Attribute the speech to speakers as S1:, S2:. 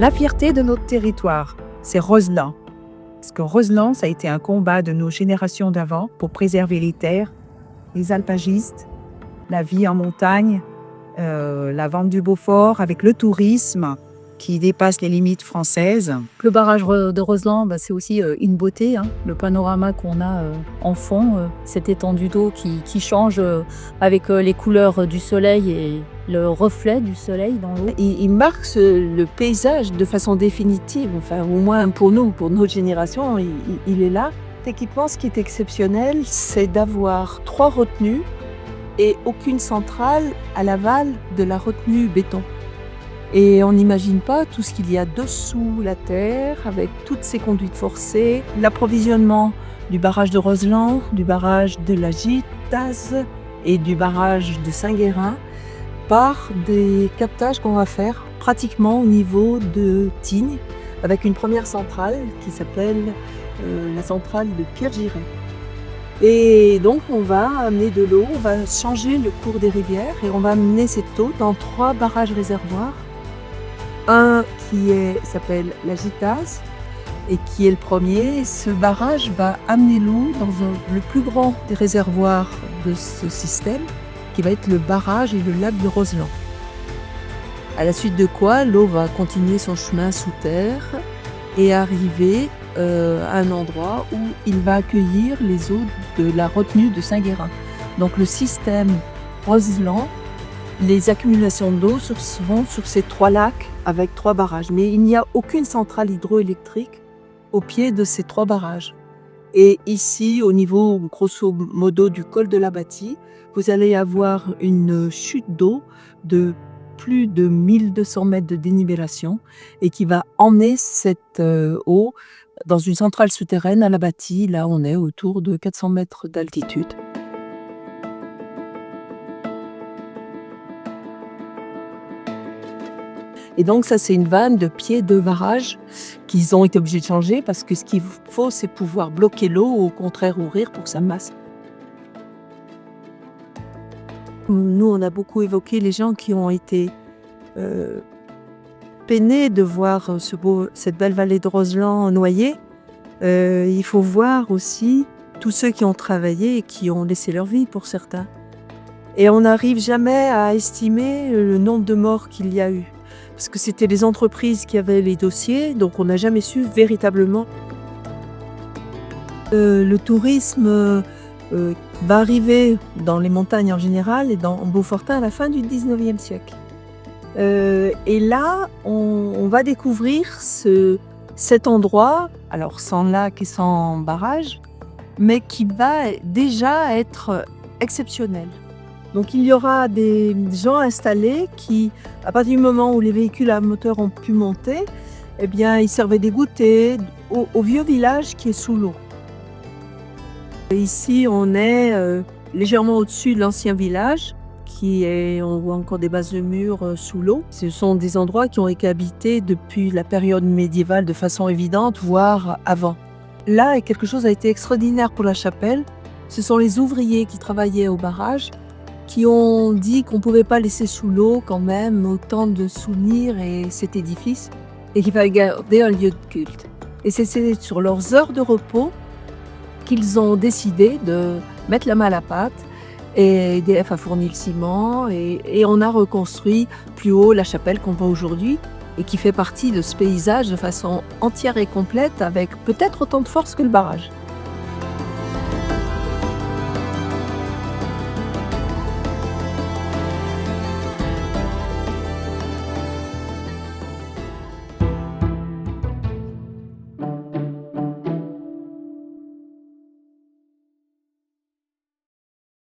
S1: La fierté de notre territoire, c'est Roseland. Parce que Roseland, ça a été un combat de nos générations d'avant pour préserver les terres, les alpagistes, la vie en montagne, la vente du Beaufort avec le tourisme qui dépasse les limites françaises.
S2: Le barrage de Roseland, c'est aussi une beauté, hein. Le panorama qu'on a en fond, cette étendue d'eau qui change avec les couleurs du soleil et le reflet du soleil dans l'eau.
S3: Il marque le paysage de façon définitive, enfin au moins pour nous, pour notre génération, il est là. Cet équipement, ce qui est exceptionnel, c'est d'avoir 3 retenues et aucune centrale à l'aval de la retenue béton. Et on n'imagine pas tout ce qu'il y a dessous la terre, avec toutes ces conduites forcées, l'approvisionnement du barrage de Roseland, du barrage de la Gitas et du barrage de Saint-Guérin par des captages qu'on va faire pratiquement au niveau de Tignes, avec une première centrale qui s'appelle la centrale de Pierre-Giret. Et donc on va amener de l'eau, on va changer le cours des rivières et on va amener cette eau dans 3 barrages réservoirs. Un qui s'appelle la Gitas et qui est le premier. Ce barrage va amener l'eau dans le plus grand des réservoirs de ce système, qui va être le barrage et le lac de Roseland. À la suite de quoi, l'eau va continuer son chemin sous terre et arriver à un endroit où il va accueillir les eaux de la retenue de Saint-Guérin. Donc le système Roseland, les accumulations d'eau seront sur ces 3 lacs avec 3 barrages. Mais il n'y a aucune centrale hydroélectrique au pied de ces 3 barrages. Et ici, au niveau grosso modo du col de la Bâtie, vous allez avoir une chute d'eau de plus de 1200 mètres de dénivellation et qui va emmener cette eau dans une centrale souterraine à la Bâtie. Là, on est autour de 400 mètres d'altitude. Et donc ça, c'est une vanne de pieds de barrage qu'ils ont été obligés de changer parce que ce qu'il faut, c'est pouvoir bloquer l'eau ou au contraire ouvrir pour que ça masse. Nous, on a beaucoup évoqué les gens qui ont été peinés de voir cette belle vallée de Roseland noyée. Il faut voir aussi tous ceux qui ont travaillé et qui ont laissé leur vie pour certains. Et on n'arrive jamais à estimer le nombre de morts qu'il y a eu. Parce que c'était les entreprises qui avaient les dossiers, donc on n'a jamais su véritablement. Le tourisme va arriver dans les montagnes en général et dans Beaufortin à la fin du 19e siècle. Et là, on va découvrir cet endroit, alors sans lac et sans barrage, mais qui va déjà être exceptionnel. Donc il y aura des gens installés qui, à partir du moment où les véhicules à moteur ont pu monter, eh bien, ils servaient des goûters au vieux village qui est sous l'eau. Ici, on est légèrement au-dessus de l'ancien village, on voit encore des bases de murs sous l'eau. Ce sont des endroits qui ont été habités depuis la période médiévale de façon évidente, voire avant. Là, quelque chose a été extraordinaire pour la chapelle. Ce sont les ouvriers qui travaillaient au barrage qui ont dit qu'on ne pouvait pas laisser sous l'eau quand même autant de souvenirs et cet édifice et qu'il fallait garder un lieu de culte. Et c'est sur leurs heures de repos qu'ils ont décidé de mettre la main à la pâte et EDF a fourni le ciment et on a reconstruit plus haut la chapelle qu'on voit aujourd'hui et qui fait partie de ce paysage de façon entière et complète avec peut-être autant de force que le barrage.